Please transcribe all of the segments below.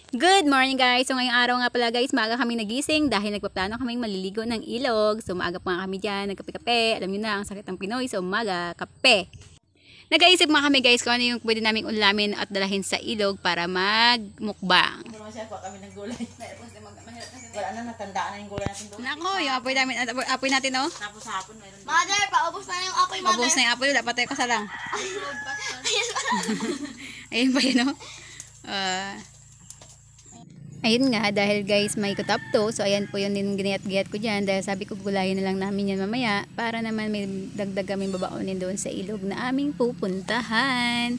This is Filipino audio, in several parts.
Good morning guys! So ngayong araw nga pala guys, maaga kami nagising dahil nagpaplano kaming maliligo ng ilog. So maaga pa nga kami dyan, nagkape-kape. Alam nyo na, ang sakit ng Pinoy. So umaga, kape. Nag-aisip mga kami guys kung ano yung pwede naming ulamin at dalahin sa ilog para magmukbang. Kami ng gulay. Wala na, natandaan na yung gulay natin doon. Nako, yung apoy natin oh. Tapos sa hapon mayroon. Mother, paubos na yung apoy, mother. Mabos na yung apoy, dapat tayo kasalang. Ayun pa yun oh. Ayun nga, dahil guys may kutap to, so ayan po yun yung ginayat-gayat ko dyan dahil sabi ko gulayin na lang namin yan mamaya para naman may dagdag kaming babaonin doon sa ilog na aming pupuntahan.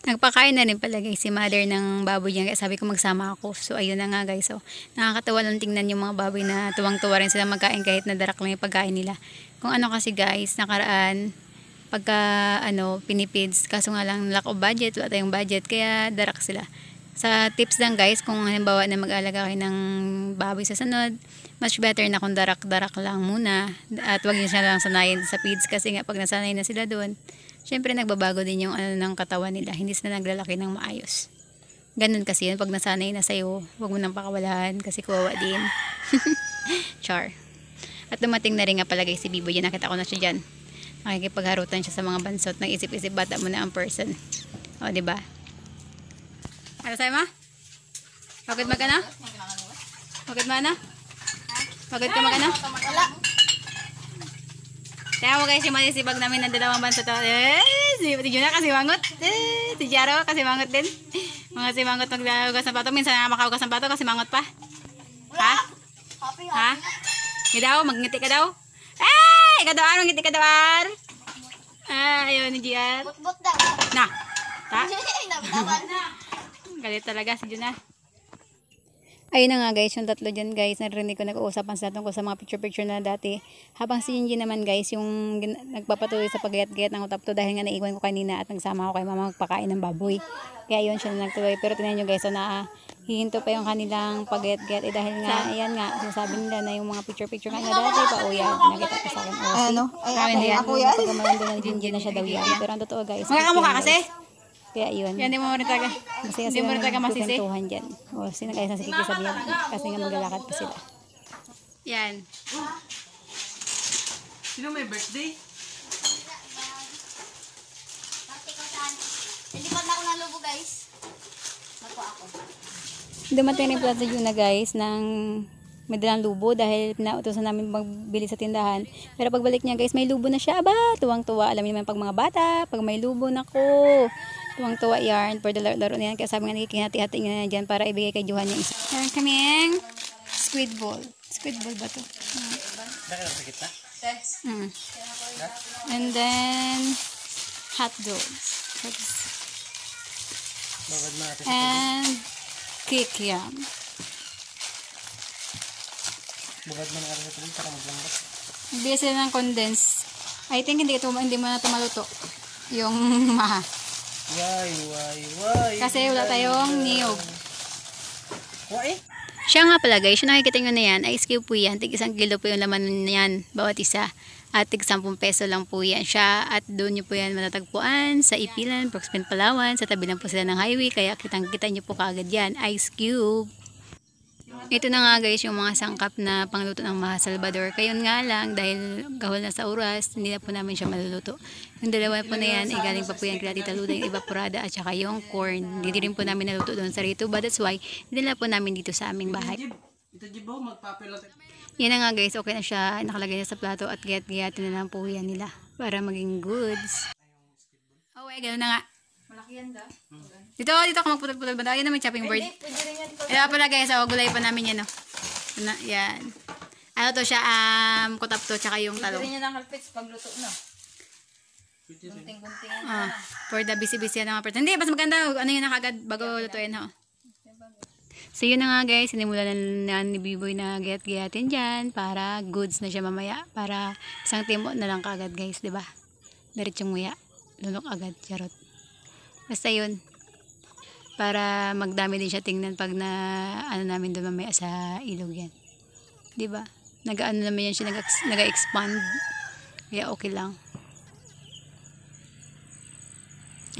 Nagpakain na rin pala guys si mother ng baboy niya, kaya sabi ko magsama ako. So ayun na nga guys, so nakakatawa lang tingnan yung mga baboy na tuwang-tuwa rin sila magkain kahit nadarak lang yung pagkain nila. Kung ano kasi guys, nakaraan pagka pinipids, kaso nga lang lack of budget, wala tayong budget, kaya darak sila. Sa tips lang guys, kung halimbawa na mag-alaga kayo ng baboy sa sunod, much better na kung darak-darak lang muna at wag niyo siya lang sanayin sa feeds kasi nga pag nasanay na sila doon, syempre nagbabago din yung ng katawan nila, hindi sila naglalaki ng maayos. Ganun kasi yun, pag nasanay na sa'yo, wag mo nang pakawalahan kasi kawawa din. Char. At dumating na rin nga pala guys si Bibo, yan nakita ko na siya dyan. Nakikipagharutan siya sa mga bansot. Nag-isip-isip bata mo na ang person. O, diba? Ano sa'yo ma? Pagod magana? Pagod magana? Pagod ka magana? Wala. Kaya mo guys, yung manisibag namin ng dalawang bansot. Si Juna kasi mangot. Si Jaro kasi mangot din. Mga si mangot maglahugas ng pato. Minsan nga makahugas ng pato kasi mangot pa. Ha? Ha? Hindi daw, magngiti ka daw. Kadawar, mangiti kadawar. Ayun ni GR. Bot daw. Na. Ta? Nabitawan. Galit talaga si Juna. Ayun na nga guys, yung tatlo dyan guys, narinig ko nag-uusapan sila tungkol sa mga picture-picture na dati. Habang si Jinji naman guys, yung nagpapatuloy sa pagayat-gayat ng utap to dahil nga naiwan ko kanina at nagsama ako kay mama magpakain ng baboy. Kaya yun siya na nagtuloy. Pero tingnan nyo guys, so hihinto pa yung kanilang pagayat-gayat dahil nga, ayan nga, sinasabi nila na yung mga picture-picture nga dati pa, o yan, nakita ko sa akin. Ano? Ay, ako yan. Pagkamalan doon ng Jinji na siya daw yan. Pero ang totoo guys, Magkakamukha kasi? kaya yun. Yan, di mo rin talaga. Kasi Hindi mo rin talaga masisi. kuwentuhan dyan. O, sino kaya sa sikikisabihan. Kasi nga maglalakad pa sila. Yan. Sino may birthday? Hindi pa na ako nalubo, guys. Naku ako. Dumating rin pala sa Juna guys ng may dalang lubo dahil pinautosan namin magbili sa tindahan. Pero pagbalik niya guys, may lubo na siya. Aba, tuwang-tuwa. Alam niyo naman pag mga bata, pag may lubo, nako. Tuwang-tuwa yarn. For the laro na yan. Kaya sabi nga nakikinati-hati nga na dyan para ibigay kay Johan yung isa. Meron kaming squid ball. Squid ball ba to? And then hot dogs. And kikiam. Bugad mo na rin ito para maglambot. Nagbili sila ng condense. I think hindi mo na ito maluto. Yung maha. Why? Kasi wala tayong niyog. Why? Siya nga pala guys, yung nakikita nyo na yan, ice cube po yan. Tig 1 kilo po yung laman niyan, bawat isa. At tig 10 peso lang po yan siya. At doon nyo po yan matatagpuan sa Ipilan, Proxpen, Palawan. Sa tabi lang po sila ng highway, kaya kitang-kita nyo po kaagad yan. Ice cube. Ito na nga guys yung mga sangkap na pangluto ng mga Salvador. Kayon nga lang dahil gahol na sa oras, hindi na po namin siya maluluto. Yung dalawa po na yan, ay galing pa po yan kila Tita Luda, yung evaporada at saka yung corn. Hindi rin po namin naluto doon sa rito, but that's why dinala po namin dito sa aming bahay. Ito jibaw, magpapilot. Yan na nga guys, okay na siya, nakalagay na sa plato at gayat-gayatin na lang po yan nila para maging goods. Oh, gano'n na nga. Malaki yan, da. Dito ako magputol-putol ba? Ayan naman chopping board. Ito pala guys, gulay pa namin yan. Yan. Ano to siya, kutap to, tsaka yung talong. Pwede niya ng halpits pagluto na. Gunting-gunting For the busy-busy ng mga person. Hindi, mas maganda. Ano yun na kagad bago lutuin ho. So yun na nga guys, sinimulan na ni Biboy na gayat-gayatin dyan para goods na siya mamaya. Para isang timo na lang kagad guys, diba? Diretsong muya. Lunok agad, charot. Basta yun. Para magdami din siya tingnan pag namin doon mamaya sa ilog yan. Diba? Nag-ano naman yan siya, nag-expand. Kaya okay lang.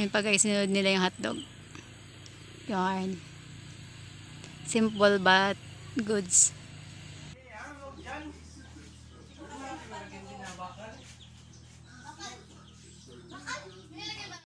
Yun pa guys, sinunod nila yung hotdog. Yarn. Simple but goods.